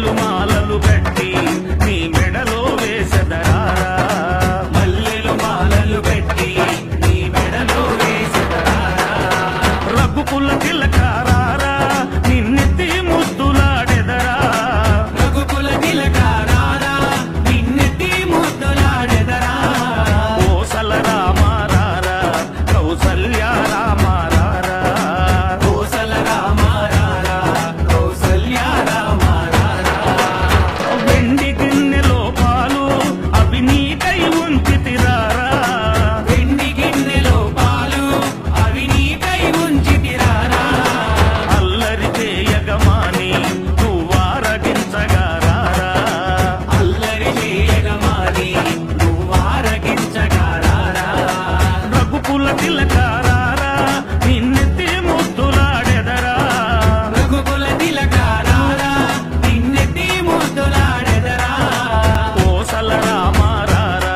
మల్లెలు మాలలు కట్టి నీ మెడలో వేసెదరారా మల్లెలు మాలలు కట్టి నీ మెడలో వేసెదరారా రఘుకుల తిలకారారా నిన్నెత్తి ముద్దులాడెదరా రఘుకుల తిలకారారా నిన్నెత్తి ముద్దులాడెదరా కోసల రామారారా కౌసల్య రామారారా కోసల రామారారా కౌసల్య రామారారా వెండి గిన్నెలో పాలు అవి నీకై ఉంచితిరారా వెండి గిన్నెలో పాలు అవి నీకై ఉంచితిరారా అల్లరి చేయగమాని నువ్వారగించగారారా అల్లరి చేయగమాని నువ్వారగించగారారా రఘుకుల తిలకారారా నిన్నెత్తి ముద్దులాడెదరా రఘుకుల తిలకారారా నిన్నెత్తి ముద్దులాడెదరా కోసల రామారారా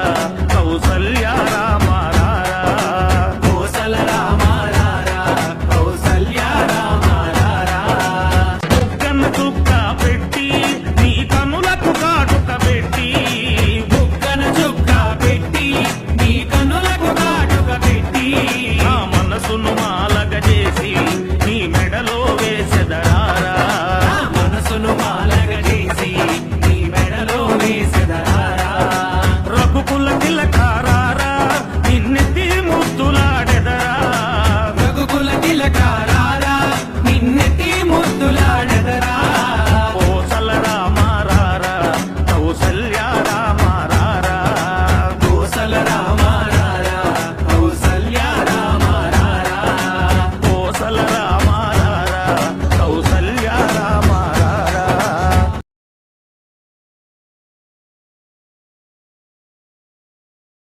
కౌసల్య రామారారా కోసల రామారారా కౌసల్య రామారారా బుగ్గన చుక్క పెట్టి నీ కనులకు కాటుక పెట్టి బుగ్గన చుక్క పెట్టి నీ కనులకు కాటుక పెట్టి నా మనసును మాలగ చేసి నీ మెడలో వేసెదరారా మనసును మాలగ చేసి నీ మెడలో వేసెదరారా రఘుకుల తిలకారారా నిన్నెత్తి ముద్దులాడెదరా రఘుకుల తిలకారారా నిన్నెత్తి ముద్దులాడెదరా కోసల రామారారా కౌసల్య రామారారా కోసల రామారారా కౌసల్య రామారారా కోసల రామ